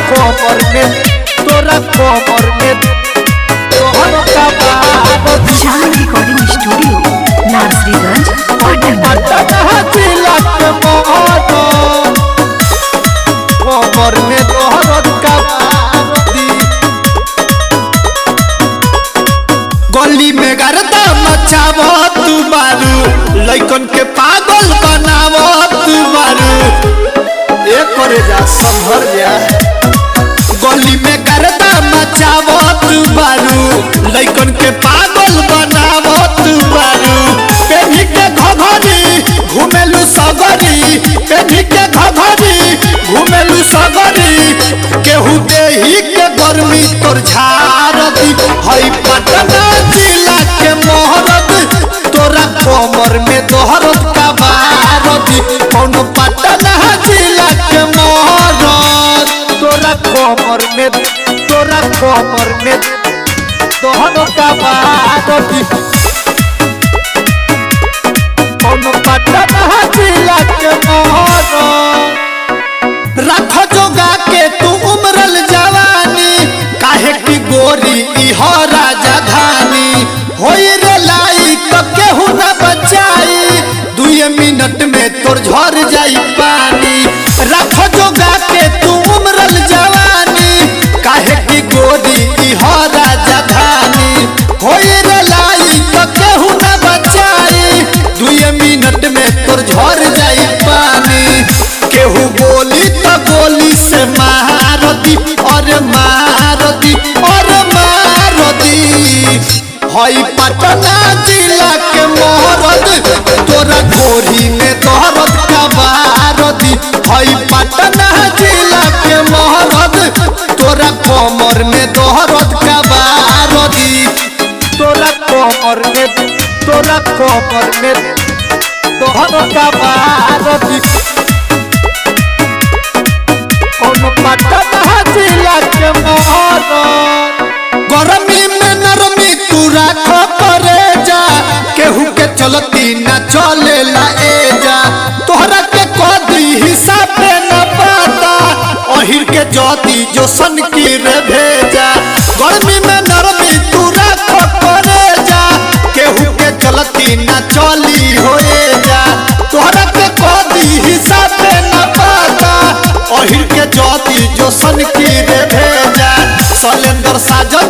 कोमर में तोरा कोमर में तोहर का बात शान रिकॉर्डिंग स्टूडियो नासरीगंज पटना जिला के मोहन कोमर में तोहर का गली में गर्दा मचावो तू मारू लइकन के पागल बनावो तू मारू एक करे जा संभर जा गली में गर्दा मचावो तू मारू लइकन के पागल बनावो तू मारू पेनी के घघरी घुमेलू सगरी पेनी के घघरी घुमेलू सगरी केहू देही के गर्मी तोर झारती हई पटना जिला के मोहरत तोरा कोमर में दोहरत का बारती कौन पटना जिला के मोहरत तोरा कोमर में दोहरत का बारती कौन पटना जिला के मोहरत रख जोगा के तू उमरल जवानी काहे की गोरी इहो राजधानी होई रे लाई तो केहू न बचाई 2 मिनट में तोर झर जाई पानी रख जोगा के तू उमरल जवानी काहे की गोरी इहो राजधानी होई रे लाई तो केहू न बचाई 2 मिनट में तोर झर जाई पानी केहू बोली तो गोली से मारती और मारती और मारती हई पटना जिला के मोहरत तोरा गोरी में तोहरत का बारती हई पटना जिला के मोहरत तोरा कोमर में तोहरत का बारती तोरा कोमर में तोहरत का बारती पटना जिला के मोहरत गरमी में नरमी तू राख करे जा केहू के चलती न चलेला एजा तोहरा के कदी हिसाब न पाता ओहिर के ज्योति जो सन की रे भेजा गरमी में नरमी तू राख करे जा केहू के चलती न चली होए जा तोहरा के कदी हिसाब न पाता ओहिर के ज्योति जो सन की रे भेजा सलेंदर साजन